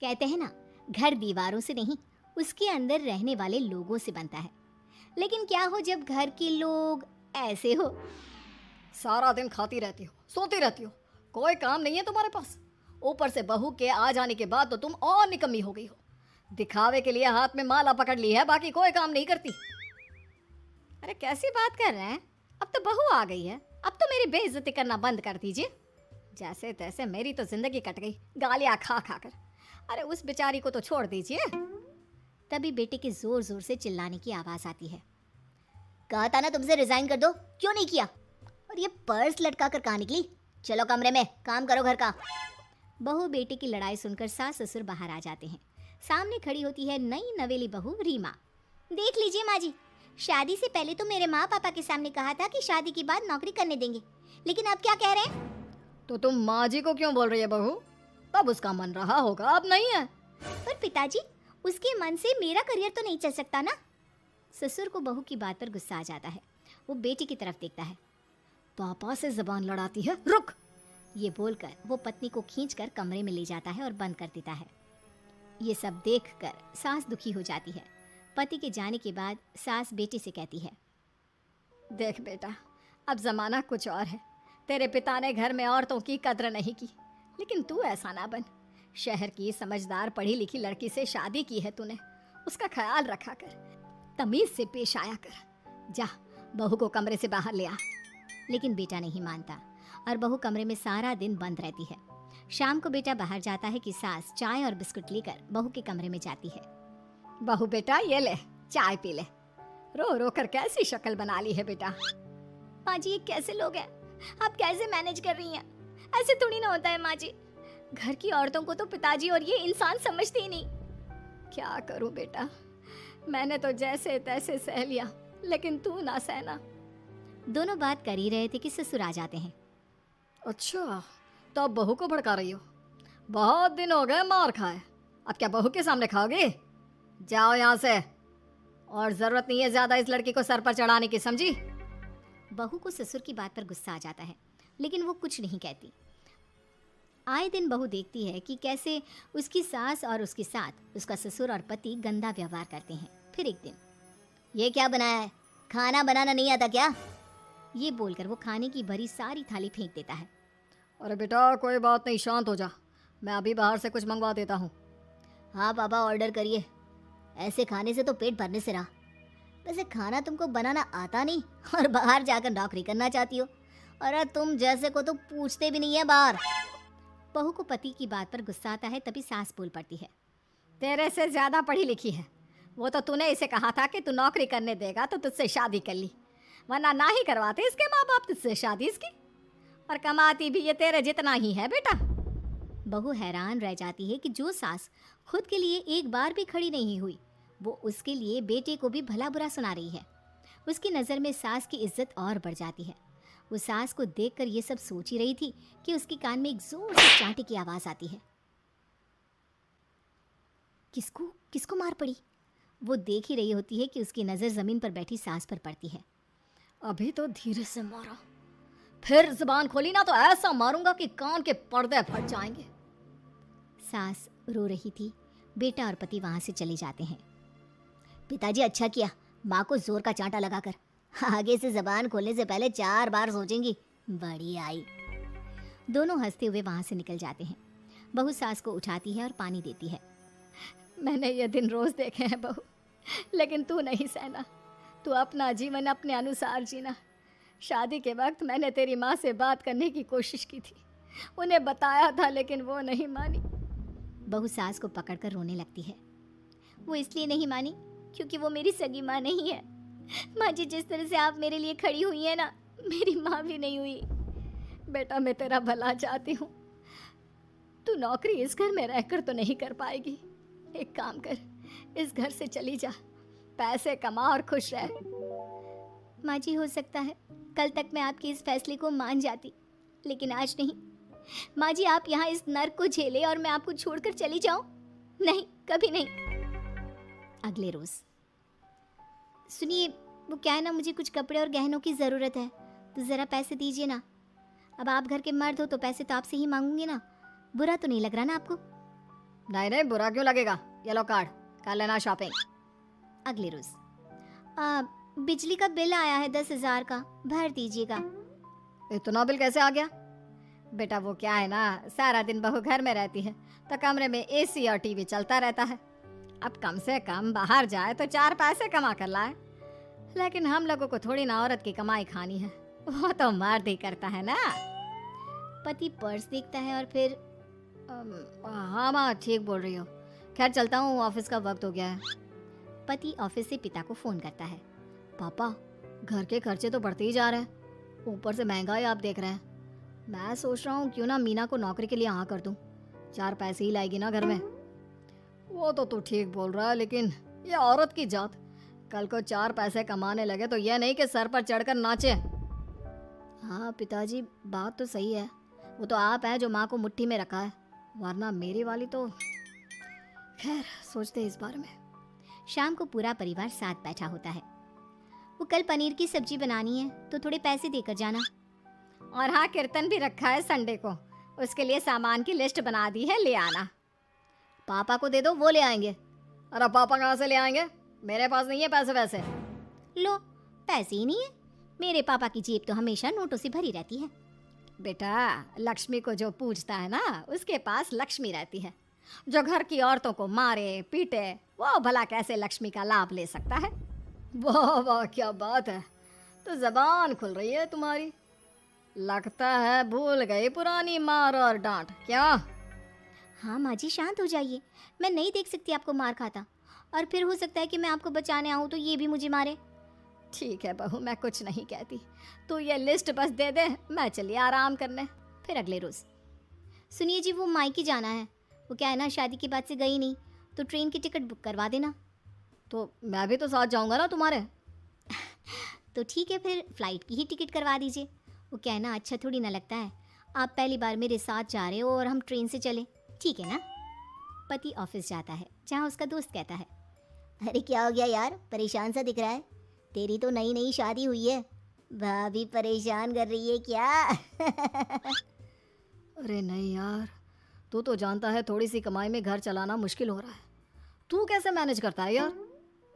कहते हैं ना, घर दीवारों से नहीं, उसके अंदर रहने वाले लोगों से बनता है। लेकिन क्या हो जब घर के लोग ऐसे हो? सारा दिन खाती रहती हो, सोती रहती हो, कोई काम नहीं है तुम्हारे पास। ऊपर से बहू के आ जाने के बाद तो तुम और निकम्मी हो गई हो। दिखावे के लिए हाथ में माला पकड़ ली है, बाकी कोई काम नहीं करती। अरे कैसी बात कर रहे हैं? अब तो बहू आ गई है, अब तो मेरी बेइज्जती करना बंद कर दीजिए। जैसे तैसे मेरी तो जिंदगी कट गई, गालियां खा खा कर। अरे उस बेचारी को तो छोड़ दीजिए। तभी बेटे के जोर जोर से चिल्लाने की आवाज आती है। कहा था ना तुमसे रिजाइन कर दो, क्यों नहीं किया? और ये पर्स लटका कर कहाँ निकली? चलो कमरे में, काम करो घर का। बहू बेटे की लड़ाई सुनकर सास ससुर बाहर आ जाते हैं। सामने खड़ी होती है नई नवेली बहू रीमा। देख लीजिए माँ जी, शादी से पहले तो मेरे माँ पापा के सामने कहा था कि शादी के बाद नौकरी करने देंगे, लेकिन अब क्या कह रहे हैं? तो तुम माँ जी को क्यों बोल रही है बहू? तब उसका मन रहा होगा, अब नहीं है। पर पिताजी, उसके मन से मेरा करियर तो नहीं चल सकता ना। ससुर को बहू की बात पर गुस्सा आ जाता है। वो बेटी की तरफ देखता है। पापा से जबान लड़ाती है, रुक। ये बोलकर वो पत्नी को खींचकर कमरे में ले जाता है और बंद कर देता है। ये सब देखकर सास दुखी हो जाती है। पति के जाने के बाद सास बेटे से कहती है, देख बेटा, अब जमाना कुछ और है। तेरे पिता ने घर में औरतों की कद्र नहीं की, लेकिन तू ऐसा ना बन। शहर की समझदार पढ़ी लिखी लड़की से शादी की है तूने, उसका ख्याल रखा कर, तमीज से पेश आया कर। जा, बहू को कमरे से बाहर ले आ। लेकिन बेटा नहीं मानता और बहू कमरे में सारा दिन बंद रहती है। शाम को बेटा बाहर जाता है कि सास चाय और बिस्कुट लेकर बहू के कमरे में जाती है। बहू बेटा ये ले, चाय पी ले। रो रो कर कैसी शक्ल बना ली है बेटा। माँ जी, ये कैसे लोग हैं? आप कैसे मैनेज कर रही हैं? ऐसे थोड़ी ना होता है माँ जी। घर की औरतों को तो पिताजी और ये इंसान समझते ही नहीं। क्या करूं बेटा, मैंने तो जैसे तैसे सह लिया, लेकिन तू ना सहना। दोनों बात कर ही रहे थे कि ससुर आ जाते हैं। अच्छा, तो अब बहू को भड़का रही हो? बहुत दिन हो गए मार खाए, अब क्या बहू के सामने खाओगे? जाओ यहाँ से, और जरूरत नहीं है ज्यादा इस लड़की को सर पर चढ़ाने की, समझी? बहू को ससुर की बात पर गुस्सा आ जाता है, लेकिन वो कुछ नहीं कहती। आए दिन बहू देखती है कि कैसे उसकी सास और उसके साथ उसका ससुर और पति गंदा व्यवहार करते हैं। फिर एक दिन, ये क्या बनाया है? खाना बनाना नहीं आता क्या? ये बोलकर वो खाने की भरी सारी थाली फेंक देता है। अरे बेटा कोई बात नहीं, शांत हो जा, मैं अभी बाहर से कुछ मंगवा देता हूँ। हाँ पापा, ऑर्डर करिए। ऐसे खाने से तो पेट भरने से रहा। वैसे खाना तुमको बनाना आता नहीं और बाहर जाकर नौकरी करना चाहती हो। अरे तुम जैसे को तो पूछते भी नहीं है बाहर। बहू को पति की बात पर गुस्सा आता है, तभी सास बोल पड़ती है। तेरे से ज्यादा पढ़ी लिखी है वो, तो तूने इसे कहा था कि तू नौकरी करने देगा तो तुझसे शादी कर ली, वरना ना ही करवाते इसके माँ बाप तुझसे शादी इसकी। और कमाती भी ये तेरे जितना ही है बेटा। बहू हैरान रह जाती है कि जो सास खुद के लिए एक बार भी खड़ी नहीं हुई, वो उसके लिए बेटे को भी भला बुरा सुना रही है। उसकी नज़र में सास की इज्जत और बढ़ जाती है। वो सास को देखकर ये सब सोच ही रही थी कि उसके कान में एक जोर से चांटे की आवाज़ आती है। किसको किसको मार पड़ी? वो देख ही रही होती है कि उसकी नज़र ज़मीन पर बैठी सास पर पड़ती है। अभी तो धीरे से मारा, फिर जुबान खोली ना तो ऐसा मारूंगा कि कान के पर्दे फट जाएंगे। सास रो रही थी। बेटा और पति वहां से चले जाते हैं। पिताजी अच्छा किया माँ को जोर का चांटा लगाकर, आगे से जबान खोलने से पहले 4 बार सोचेंगी। बड़ी आई। दोनों हंसते हुए वहां से निकल जाते हैं। बहू सास को उठाती है और पानी देती है। मैंने ये दिन रोज देखे हैं बहू, लेकिन तू नहीं सहना। तू अपना जीवन अपने अनुसार जीना। शादी के वक्त मैंने तेरी माँ से बात करने की कोशिश की थी, उन्हें बताया था, लेकिन वो नहीं मानी। बहू सास को पकड़कर रोने लगती है। वो इसलिए नहीं मानी क्योंकि वो मेरी सगी माँ नहीं है। माँ जी, जिस तरह से आप मेरे लिए खड़ी हुई है ना, मेरी माँ भी नहीं हुई। बेटा मैं तेरा भला चाहती हूँ, तू नौकरी इस घर में रहकर तो नहीं कर पाएगी। एक काम कर, इस घर से चली जा, पैसे कमा और खुश रह। माँ जी, हो सकता है कल तक मैं आपके इस फैसले को मान जाती, लेकिन आज नहीं। माँ जी, आप यहाँ इस नर्क को झेले और मैं आपको छोड़कर चली जाऊं? नहीं, कभी नहीं। अगले रोज, सुनिए, वो क्या है ना, मुझे कुछ कपड़े और गहनों की ज़रूरत है, तो ज़रा पैसे दीजिए ना। अब आप घर के मर्द हो तो पैसे तो आपसे ही मांगूंगी ना, बुरा तो नहीं लग रहा ना आपको? नहीं नहीं, बुरा क्यों लगेगा, ये लो कार्ड, कर लेना शॉपिंग। अगले रोज बिजली का बिल आया है 10,000 का, भर दीजिएगा। इतना बिल कैसे आ गया? बेटा वो क्या है ना, सारा दिन बहू घर में रहती है तो कमरे में एसी और टीवी चलता रहता है। अब कम से कम बाहर जाए तो 4 पैसे कमा कर लाए, लेकिन हम लोगों को थोड़ी ना औरत की कमाई खानी है, वो तो मर्द ही करता है ना। पति पर्स देखता है और फिर हाँ माँ ठीक बोल रही हो, खैर चलता हूँ, ऑफिस का वक्त हो गया है। पति ऑफिस से पिता को फोन करता है। पापा घर के खर्चे तो बढ़ते ही जा रहे हैं, ऊपर से महंगाई आप देख रहे हैं। मैं सोच रहा हूँ क्यों ना मीना को नौकरी के लिए हाँ कर दूँ, 4 पैसे ही लाएगी ना घर में। वो तो तू ठीक बोल रहा है, लेकिन ये औरत की जात, कल को 4 पैसे कमाने लगे तो यह नहीं कि सर पर चढ़कर नाचे। हाँ पिताजी बात तो सही है, वो तो आप हैं जो माँ को मुट्ठी में रखा है, वरना मेरी वाली तो। खैर सोचते इस बारे में। शाम को पूरा परिवार साथ बैठा होता है। वो कल पनीर की सब्जी बनानी है तो थोड़े पैसे देकर जाना। और हाँ कीर्तन भी रखा है संडे को, उसके लिए सामान की लिस्ट बना दी है, ले आना। पापा को दे दो, वो ले आएंगे। अरे पापा कहाँ से ले आएंगे, मेरे पास नहीं है पैसे वैसे। लो पैसे ही नहीं है, मेरे पापा की जेब तो हमेशा नोटों से भरी रहती है। बेटा लक्ष्मी को जो पूछता है ना, उसके पास लक्ष्मी रहती है। जो घर की औरतों को मारे पीटे, वो भला कैसे लक्ष्मी का लाभ ले सकता है। वाह वाह क्या बात है, तो जबान खुल रही है तुम्हारी। लगता है भूल गई पुरानी मार और डांट क्या? हाँ माँ जी शांत हो जाइए, मैं नहीं देख सकती आपको मार खाता, और फिर हो सकता है कि मैं आपको बचाने आऊँ तो ये भी मुझे मारे। ठीक है बहू, मैं कुछ नहीं कहती, तू ये लिस्ट बस दे दे, मैं चलिए आराम करने। फिर अगले रोज, सुनिए जी वो मायके जाना है, वो क्या है ना शादी के बाद से गई नहीं, तो ट्रेन की टिकट बुक करवा देना। तो मैं भी तो साथ जाऊंगा ना तुम्हारे। तो ठीक है फिर फ्लाइट की ही टिकट करवा दीजिए। वो क्या है ना अच्छा थोड़ी ना लगता है, आप पहली बार मेरे साथ जा रहे हो और हम ट्रेन से चले, ठीक है ना। पति ऑफिस जाता है जहाँ उसका दोस्त कहता है, अरे क्या हो गया यार, परेशान सा दिख रहा है, तेरी तो नई नई शादी हुई है, भाभी परेशान कर रही है क्या? अरे नहीं यार, तू तो जानता है थोड़ी सी कमाई में घर चलाना मुश्किल हो रहा है, तू कैसे मैनेज करता है यार?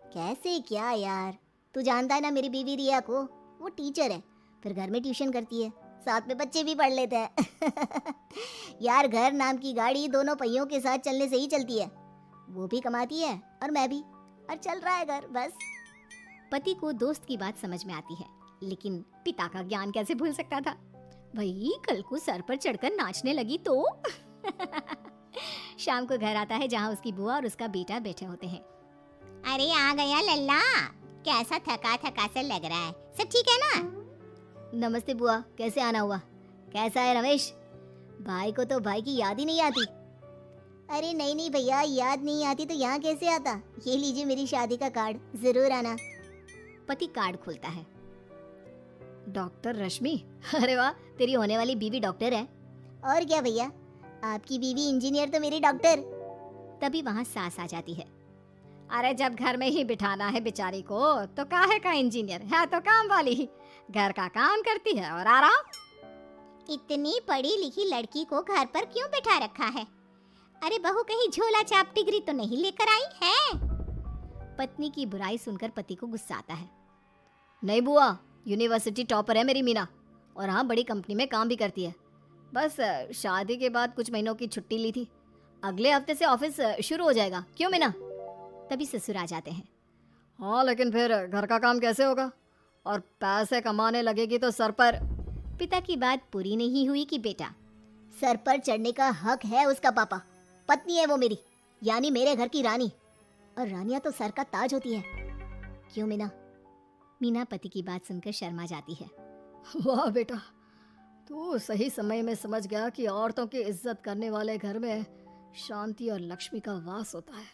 कैसे क्या यार, तू जानता है ना मेरी बीवी रिया को, वो टीचर है, फिर घर में ट्यूशन करती है, साथ में बच्चे भी पढ़ लेते हैं। यार घर नाम की गाड़ी दोनों पहियों के साथ चलने से ही चलती है, वो भी कमाती है और मैं भी, और चल रहा है घर बस। पति को दोस्त की बात समझ में आती है, लेकिन पिता का ज्ञान कैसे भूल सकता था। भाई कल को सर पर चढ़कर नाचने लगी तो। शाम को घर आता है जहाँ उसकी बुआ और उसका बेटा बैठे होते हैं। अरे आ गया लल्ला, कैसा थका थका सा लग रहा है, सब ठीक है ना? नमस्ते बुआ, कैसे आना हुआ? कैसा है रमेश? भाई को तो भाई की याद ही नहीं आती। अरे नहीं नहीं भैया, याद नहीं आती तो यहाँ कैसे आता, ये लीजिए मेरी शादी का कार्ड, जरूर आना। पति कार्ड खोलता है। डॉक्टर रश्मि, अरे वाह, तेरी होने वाली बीवी डॉक्टर है। और क्या भैया, आपकी बीवी इंजीनियर तो मेरी डॉक्टर। तभी वहाँ सास आ जाती है। अरे जब घर में ही बिठाना है बेचारी को तो काहे का इंजीनियर है, तो काम वाली ही, घर का काम करती है और आराम। इतनी पढ़ी लिखी लड़की को घर पर क्यों बिठा रखा है? अरे बहू कहीं झोला छाप डिग्री तो नहीं लेकर आई है? पत्नी की बुराई सुनकर पति को गुस्सा आता है। नहीं बुआ, यूनिवर्सिटी टॉपर है मेरी मीना, और हाँ बड़ी कंपनी में काम भी करती है, बस शादी के बाद कुछ महीनों की छुट्टी ली थी, अगले हफ्ते से ऑफिस शुरू हो जाएगा। क्यों मीना? तभी ससुर आ जाते हैं। हाँ लेकिन फिर घर का काम कैसे होगा, और पैसे कमाने लगेगी तो सर पर। पिता की बात पूरी नहीं हुई कि बेटा, सर पर चढ़ने का हक है उसका पापा, पत्नी है वो मेरी, यानी मेरे घर की रानी, और रानियां तो सर का ताज होती है। क्यों मीना? मीना पति की बात सुनकर शर्मा जाती है। वाह बेटा, तू सही समय में समझ गया कि औरतों की इज्जत करने वाले घर में शांति और लक्ष्मी का वास होता है।